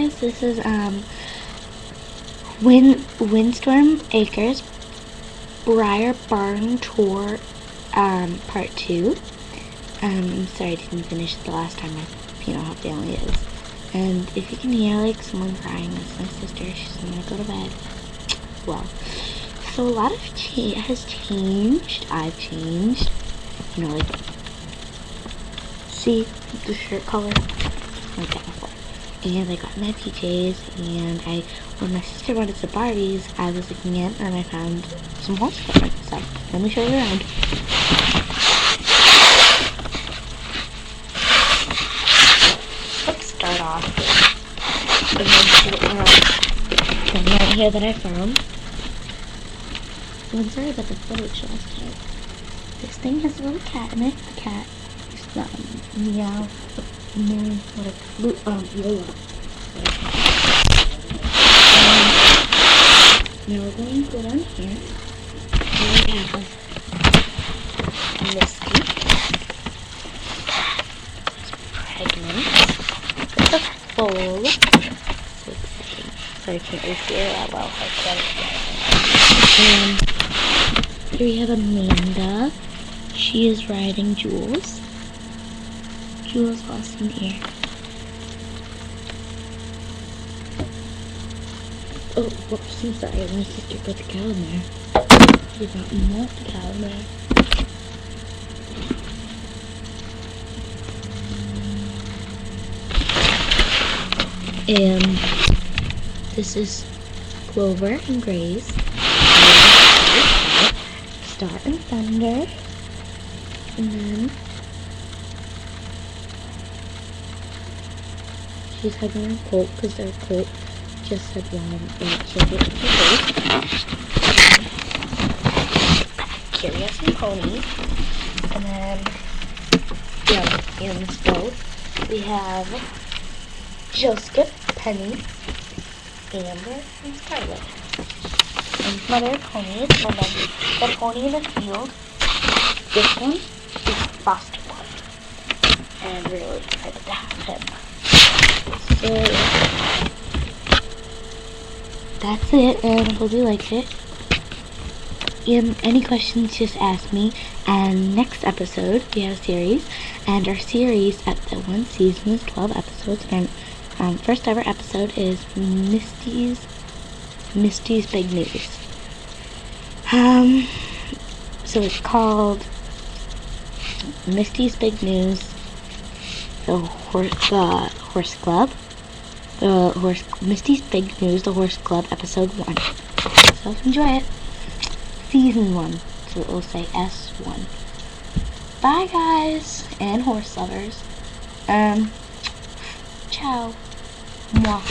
guys. This is Windstorm Acres Breyer Barn Tour part 2. I'm sorry I didn't finish it the last time. You know how family is. And if you can hear like someone crying, that's my sister. She's gonna go to bed. Well, so a lot has changed. I've changed. You know, like, see the shirt color like that before. And I got my PJs, and when my sister wanted some Barbies, I was looking at and I found some horse equipment. So let me show you around. Let's start off with the one right here that I found. I'm sorry about the footage last time. This thing has a little cat in it. The cat is meow. Lola. Now we're going to go down here. And we have a Misty. It's pregnant. It's a foal. So exciting. Sorry, I can't really see her that well. And here we have Amanda. She is riding Jules. Jules lost an ear. Oh, whoops, I'm sorry. My sister put the cow in there. She got more cow in there. And this is Clover and Grace. Star and Thunder. And then she's hugging her colt because their colt just said one children. Curious and Pony. And then in this boat we have Joseph, Penny, Amber, and Scarlet. And some other ponies, and then the pony in the field. This one is Foster One. And I'm really excited to have him. So that's it, and I hope you liked it. Any questions, just ask me. And next episode, we have a series, and our series at the one season is 12 episodes. And our first ever episode is Misty's Big News. So it's called Misty's Big News, the Horse Club. Misty's Big News, the Horse Club, episode 1. So enjoy it. Season 1. So it will say S1. Bye guys and horse lovers. Ciao. Mwah.